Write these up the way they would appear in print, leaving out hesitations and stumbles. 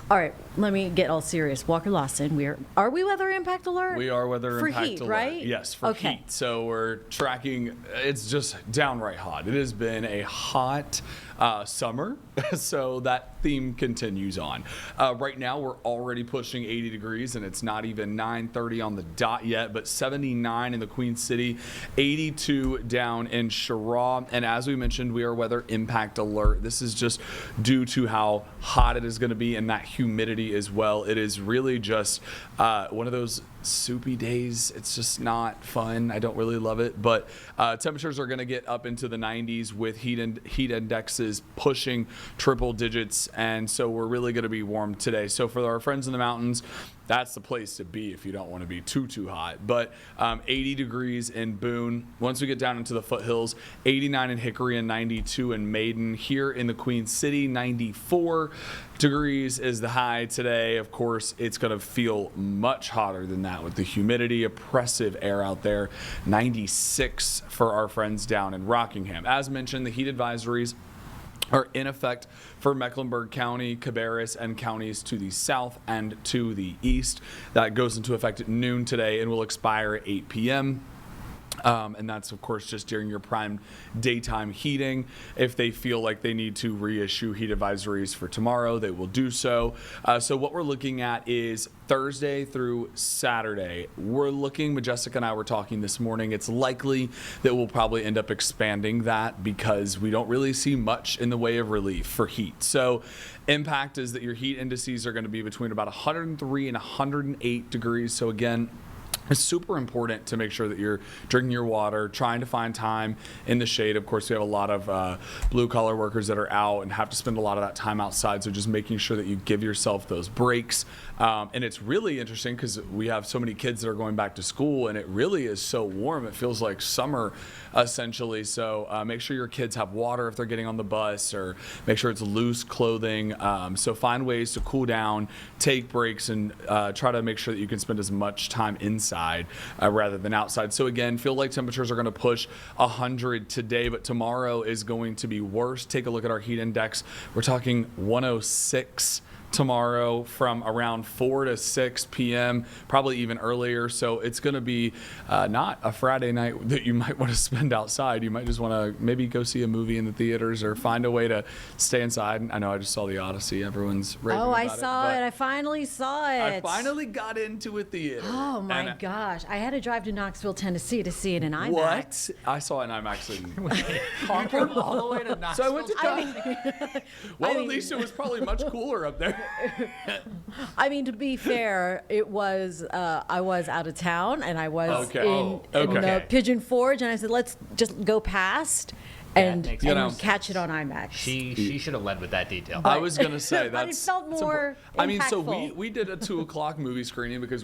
All right, let me get all serious. Walker Lawson, are we weather impact alert? We are weather for impact heat, alert. right? Yes, for Okay. heat. So we're tracking. It's just downright hot. It has been a hot summer, so that theme continues on. Right now, we're already pushing 80 degrees, and it's not even 9:30 on the dot yet, but 79 in the Queen City, 82 down in Chirac. And as we mentioned, we are weather impact alert. This is just due to how hot it is going to be and that humidity as well. It is really just one of those soupy days. It's just not fun. I don't really love it, but temperatures are going to get up into the 90s with heat indexes pushing triple digits, and so we're really going to be warm today. So for our friends in the mountains, that's the place to be if you don't want to be too hot. But 80 degrees in Boone. Once we get down into the foothills, 89 in Hickory and 92 in Maiden. Here in the Queen City, 94 degrees is the high today. Of course, it's going to feel much hotter than that with the humidity, oppressive air out there. 96 for our friends down in Rockingham. As mentioned, the heat advisories are in effect for Mecklenburg County, Cabarrus, and counties to the south and to the east. That goes into effect at noon today and will expire at 8 p.m. And that's, of course, just during your prime daytime heating. If they feel like they need to reissue heat advisories for tomorrow, they will do so. So what we're looking at is Thursday through Saturday. Majestic and I were talking this morning, it's likely that we'll probably end up expanding that because we don't really see much in the way of relief for heat. So impact is that your heat indices are going to be between about 103 and 108 degrees. So again, it's super important to make sure that you're drinking your water, trying to find time in the shade. Of course, we have a lot of blue-collar workers that are out and have to spend a lot of that time outside, so just making sure that you give yourself those breaks. And it's really interesting because we have so many kids that are going back to school, and it really is so warm. It feels like summer, essentially. So make sure your kids have water if they're getting on the bus, or make sure it's loose clothing. So find ways to cool down, take breaks, and try to make sure that you can spend as much time inside rather than outside. So again, feel like temperatures are going to push 100 today, but tomorrow is going to be worse. Take a look at our heat index. We're talking 106 tomorrow from around 4 to 6 p.m., probably even earlier. So it's going to be not a Friday night that you might want to spend outside. You might just want to maybe go see a movie in the theaters or find a way to stay inside. I know I just saw The Odyssey. Everyone's raving about it. Oh, I saw it. I finally saw it. I finally got into a theater. Oh, my gosh. I had to drive to Knoxville, Tennessee to see it in IMAX. What? I saw it in IMAX in Concord all the way to Knoxville. So I went to at least it was probably much cooler up there. I mean, to be fair, it was I was out of town and I was in Pigeon Forge, and I said, let's just go past and catch it on IMAX. She should have led with that detail. I was gonna say but it felt more I mean, so impactful. we did a 2:00 movie screening because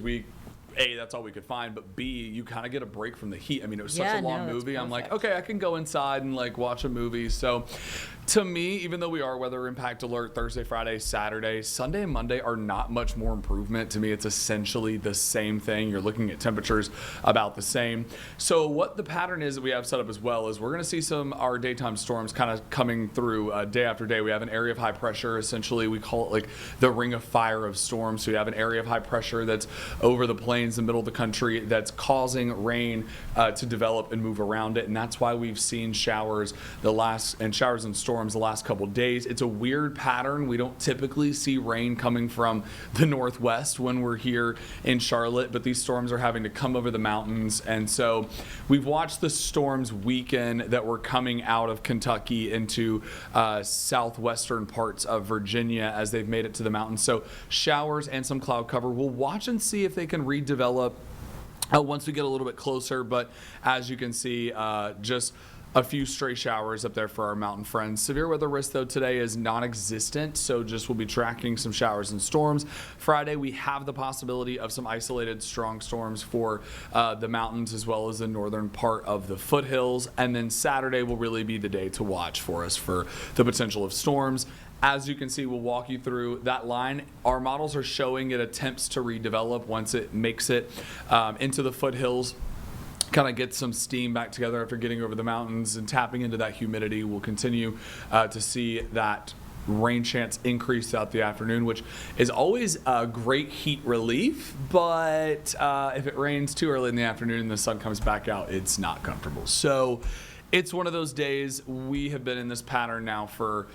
A, that's all we could find, but B, you kind of get a break from the heat. I mean, it was such a long movie. I'm like, okay, I can go inside and like watch a movie. So to me, even though we are weather impact alert Thursday, Friday, Saturday, Sunday and Monday are not much more improvement. To me, it's essentially the same thing. You're looking at temperatures about the same. So what the pattern is that we have set up as well is we're going to see our daytime storms kind of coming through day after day. We have an area of high pressure. Essentially, we call it like the ring of fire of storms. So you have an area of high pressure that's over the plains, the middle of the country, that's causing rain to develop and move around it. And that's why we've seen showers and storms the last couple days. It's a weird pattern. We don't typically see rain coming from the northwest when we're here in Charlotte, but these storms are having to come over the mountains. And so we've watched the storms weaken that were coming out of Kentucky into southwestern parts of Virginia as they've made it to the mountains. So showers and some cloud cover. We'll watch and see if they can redevelop once we get a little bit closer. But as you can see, just a few stray showers up there for our mountain friends. Severe weather risk, though, today is non-existent, so just we'll be tracking some showers and storms. Friday, we have the possibility of some isolated strong storms for the mountains as well as the northern part of the foothills. And then Saturday will really be the day to watch for us for the potential of storms. As you can see, we'll walk you through that line. Our models are showing it attempts to redevelop once it makes it into the foothills. Kind of get some steam back together after getting over the mountains and tapping into that humidity. We'll continue to see that rain chance increase throughout the afternoon, which is always a great heat relief. But if it rains too early in the afternoon and the sun comes back out, it's not comfortable. So it's one of those days. We have been in this pattern now for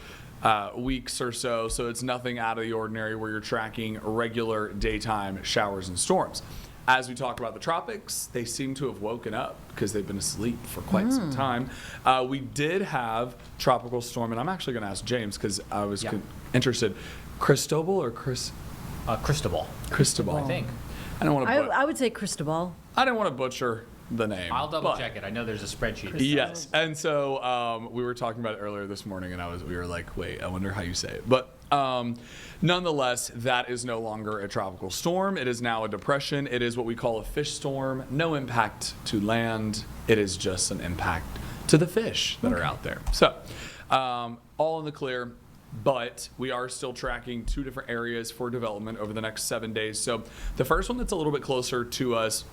weeks or so, so it's nothing out of the ordinary where you're tracking regular daytime showers and storms. As we talk about the tropics, they seem to have woken up because they've been asleep for quite some time. We did have tropical storm, and I'm actually going to ask James because I was interested. Cristobal or Cristobal. Cristobal. I think. I don't want to. I would say Cristobal. I don't want to butcher the name. I'll double check it. I know there's a spreadsheet. Yes, and so we were talking about it earlier this morning, and we were like, wait, I wonder how you say it. But nonetheless, that is no longer a tropical storm. It is now a depression. It is what we call a fish storm. No impact to land. It is just an impact to the fish that are out there. So all in the clear. But we are still tracking 2 different areas for development over the next 7 days. So the first one that's a little bit closer to us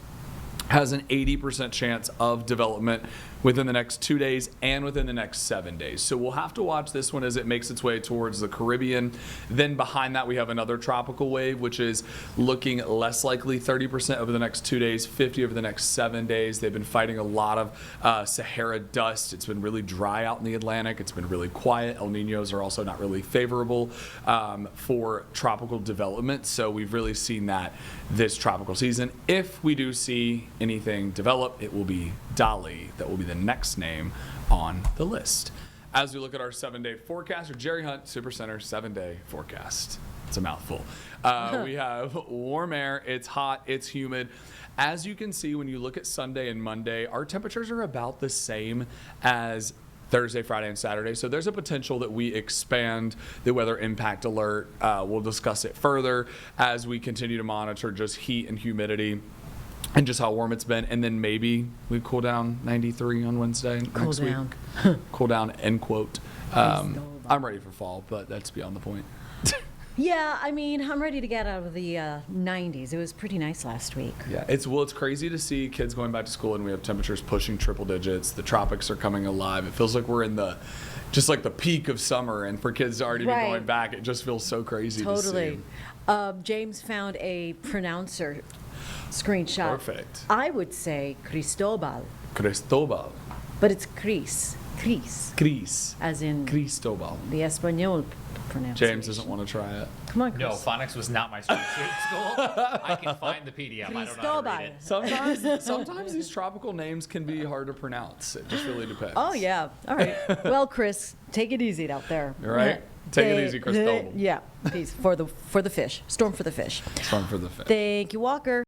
has an 80% chance of development within the next 2 days and within the next 7 days. So we'll have to watch this one as it makes its way towards the Caribbean. Then behind that, we have another tropical wave, which is looking less likely, 30% over the next 2 days, 50 over the next 7 days. They've been fighting a lot of Sahara dust. It's been really dry out in the Atlantic. It's been really quiet. El Niños are also not really favorable for tropical development. So we've really seen that this tropical season. If we do see anything develop, it will be Dolly. That will be the next name on the list. As we look at our 7-day forecast, or Jerry Hunt Supercenter 7-day forecast. It's a mouthful. We have warm air. It's hot. It's humid. As you can see, when you look at Sunday and Monday, our temperatures are about the same as Thursday, Friday, and Saturday. So there's a potential that we expand the weather impact alert. We'll discuss it further as we continue to monitor just heat and humidity and just how warm it's been. And then maybe we cool down 93 on Wednesday next week. Cool down, end quote. I'm ready for fall, but that's beyond the point. Yeah, I mean, I'm ready to get out of the 90s. It was pretty nice last week. Yeah, it's crazy to see kids going back to school and we have temperatures pushing triple digits. The tropics are coming alive. It feels like we're in the peak of summer, and for kids to already be going back, it just feels so crazy to see. James found a pronouncer screenshot. Perfect. I would say Cristobal. Cristobal. But it's Cris. As in Cristobal. The Espanol pronunciation. James doesn't want to try it. Come on, Chris. No, phonics was not my strong suit at school. I can find the PDF. I don't know how to read it. Sometimes these tropical names can be hard to pronounce. It just really depends. Oh, yeah. All right. Well, Chris, take it easy out there. All right. Take it easy, Cristobal. Yeah. Peace for the fish. Storm for the fish. Storm for the fish. Thank you, Walker.